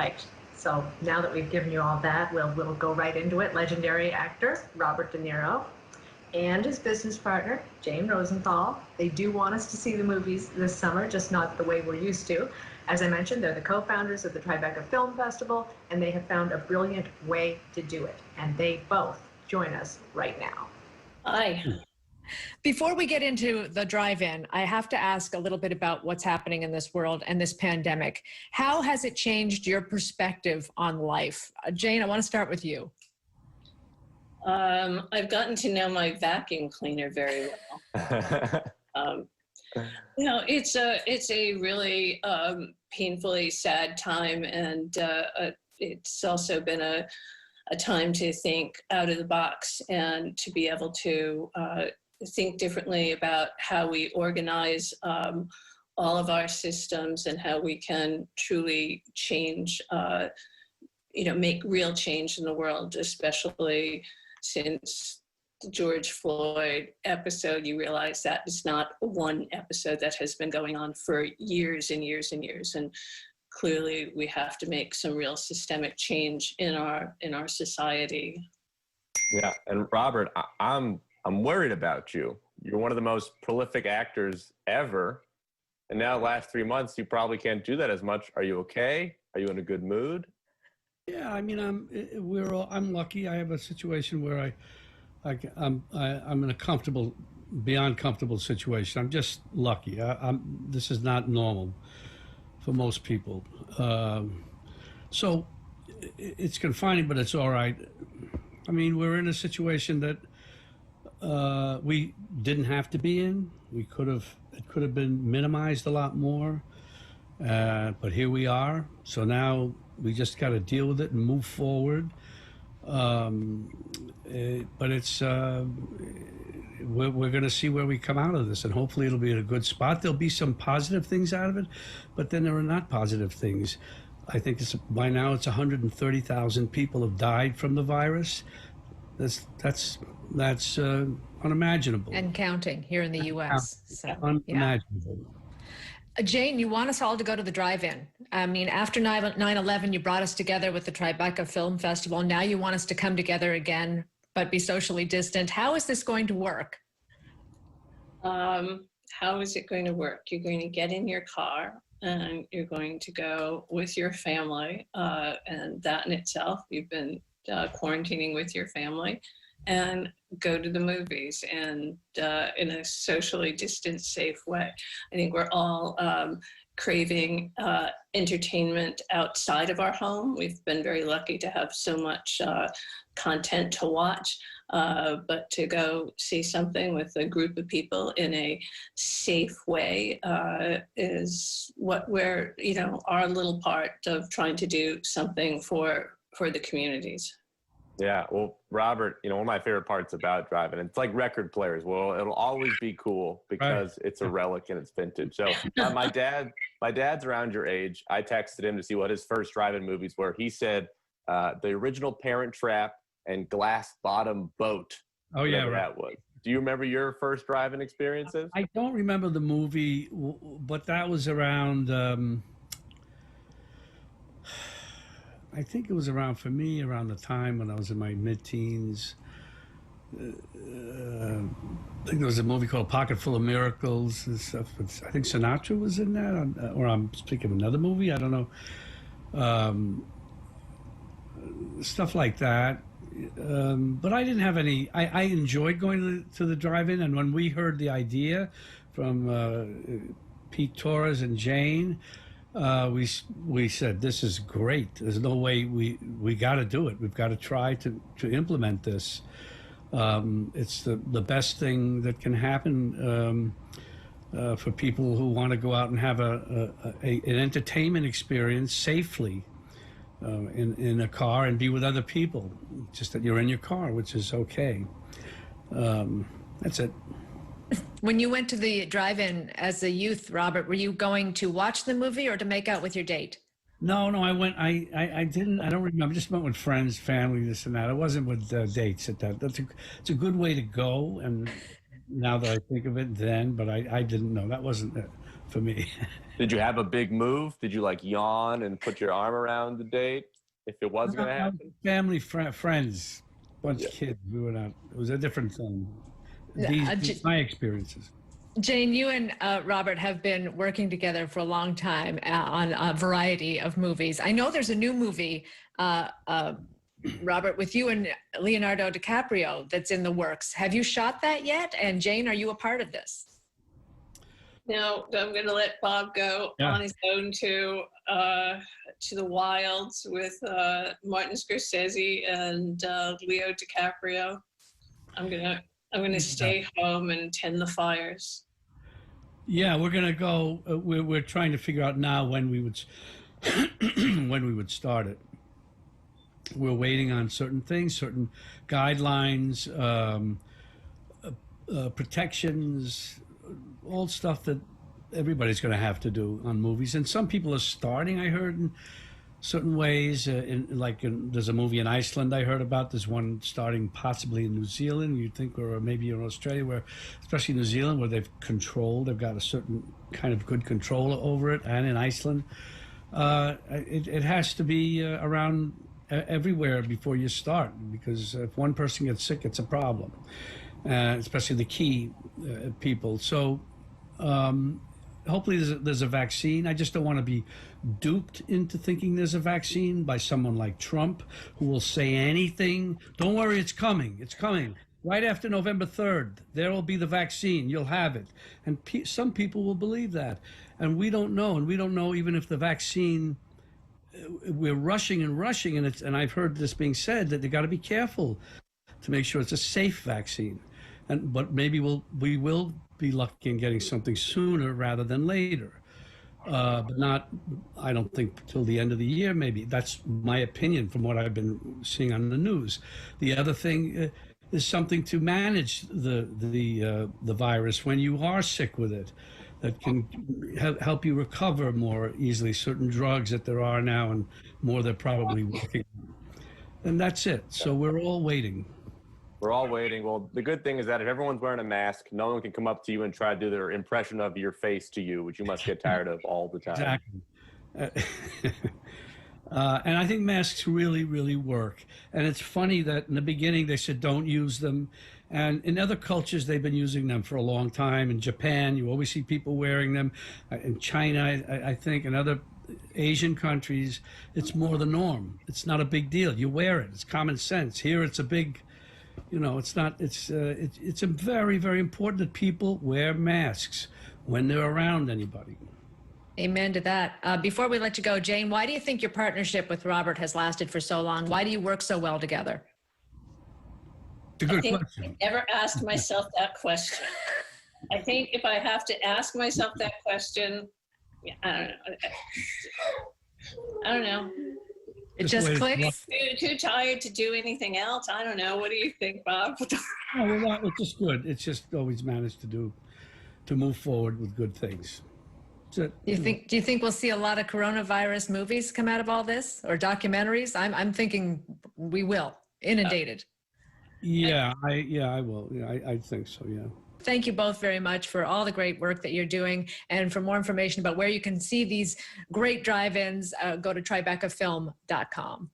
liked. So now that we've given you all that, we'll go right into it. Legendary actor Robert De Niro and his business partner, Jane Rosenthal. They do want us to see the movies this summer, just not the way we're used to. As I mentioned, they're the co-founders of the Tribeca Film Festival, and they have found a brilliant way to do it. And they both join us right now. Hi. Before we get into the drive-in, I have to ask a little bit about what's happening in this world and this pandemic. How has it changed your perspective on life? Jane, I want to start with you. I've gotten to know my vacuum cleaner very well. It's a really painfully sad time, and it's also been a time to think out of the box and to be able to think differently about how we organize all of our systems and how we can truly change, make real change in the world, especially since the George Floyd episode. You realize that it's not one episode that has been going on for years and years and years. And clearly we have to make some real systemic change in our society. Yeah, and Robert, I'm worried about you. You're one of the most prolific actors ever. And now the last 3 months, you probably can't do that as much. Are you okay? Are you in a good mood? Yeah, I mean, I'm lucky. I have a situation where I'm in a beyond comfortable situation. I'm just lucky. This is not normal for most people. So it's confining, but it's all right. I mean, we're in a situation that we didn't have to be in. It could have been minimized a lot more, but here we are. So now we just got to deal with it and move forward. But it's we're going to see where we come out of this, and hopefully it'll be in a good spot. There'll be some positive things out of it, but then there are not positive things. I think by now it's 130,000 people have died from the virus. That's unimaginable. And counting here in the U.S. So, unimaginable. Yeah. Jane, you want us all to go to the drive-in. I mean, after 9/11, you brought us together with the Tribeca Film Festival. Now you want us to come together again, but be socially distant. How is this going to work? How is it going to work? You're going to get in your car and you're going to go with your family. And that in itself, you've been quarantining with your family, and go to the movies and in a socially distanced, safe way. I think we're all craving entertainment outside of our home. We've been very lucky to have so much content to watch, but to go see something with a group of people in a safe way is what we're, our little part of trying to do something for the communities. Yeah, well, Robert, one of my favorite parts about driving, it's like record players. Well, it'll always be cool because it's a relic and it's vintage. So my dad's around your age. I texted him to see what his first drive-in movies were. He said the original Parent Trap and Glass Bottom Boat. Oh, yeah, right. That was. Do you remember your first drive-in experiences? I don't remember the movie, but that was around... I think it was around the time when I was in my mid-teens. I think there was a movie called Pocket Full of Miracles and stuff. I think Sinatra was in that, or I'm speaking of another movie. I don't know. Stuff like that. But I didn't have any. I enjoyed going to the drive-in, and when we heard the idea from Pete Torres and Jane. We said, this is great. There's no way we got to do it. We've got to try to implement this. It's the best thing that can happen for people who want to go out and have an entertainment experience safely in a car and be with other people. Just that you're in your car, which is okay. That's it. When you went to the drive-in as a youth, Robert, were you going to watch the movie or to make out with your date? No, I went. I didn't. I don't remember. I just went with friends, family, this and that. I wasn't with dates at that. It's a good way to go. And now that I think of it, but I didn't know that wasn't for me. Did you have a big move? Did you like yawn and put your arm around the date if it was going to happen? Family, friends, bunch of kids. We were not. It was a different thing. These my experiences. Jane, you and Robert have been working together for a long time on a variety of movies. I know there's a new movie, Robert, with you and Leonardo DiCaprio that's in the works. Have you shot that yet? And Jane, are you a part of this? No, I'm going to let Bob go on his own to the wilds with Martin Scorsese and Leo DiCaprio. I'm gonna stay home and tend the fires. Yeah, we're gonna go. We're trying to figure out now when we would when we would start it. We're waiting on certain things, certain guidelines, protections, all stuff that everybody's going to have to do on movies. And some people are starting, I heard, in certain ways. There's a movie in Iceland I heard about. There's one starting possibly in New Zealand, you'd think, or maybe in Australia, where, especially New Zealand, where they've got a certain kind of good control over it, and in Iceland. It has to be around everywhere before you start, because if one person gets sick, it's a problem, especially the key people. So hopefully there's a vaccine. I just don't want to be duped into thinking there's a vaccine by someone like Trump, who will say anything. Don't worry, it's coming. It's coming. Right after November 3rd, there will be the vaccine. You'll have it. And some people will believe that. And we don't know. And we don't know even if the vaccine, we're rushing, and I've heard this being said, that they got to be careful to make sure it's a safe vaccine. But maybe we will be lucky in getting something sooner rather than later. But not, I don't think, till the end of the year, maybe. That's my opinion from what I've been seeing on the news. The other thing is something to manage the virus when you are sick with it, that can help you recover more easily. Certain drugs that there are now, and more they're probably working on. And that's it. So we're all waiting. We're all waiting. Well, the good thing is that if everyone's wearing a mask, no one can come up to you and try to do their impression of your face to you, which you must get tired of all the time. Exactly. And I think masks really, really work. And it's funny that in the beginning they said don't use them. And in other cultures, they've been using them for a long time. In Japan, you always see people wearing them. In China, I think, and other Asian countries, it's more the norm. It's not a big deal. You wear it. It's common sense. Here, it's a big... it's not. It's very, very important that people wear masks when they're around anybody. Amen to that. Before we let you go, Jane, why do you think your partnership with Robert has lasted for so long? Why do you work so well together? It's a good question. I never asked myself that question. I think if I have to ask myself that question, I don't know. It just clicks. Too tired to do anything else. I don't know. What do you think, Bob? It's just good. It's just always managed to move forward with good things. Do you think we'll see a lot of coronavirus movies come out of all this, or documentaries? I'm thinking we will. Inundated. Yeah, I will. Yeah, I think so. Yeah. Thank you both very much for all the great work that you're doing. And for more information about where you can see these great drive-ins, go to tribecafilm.com.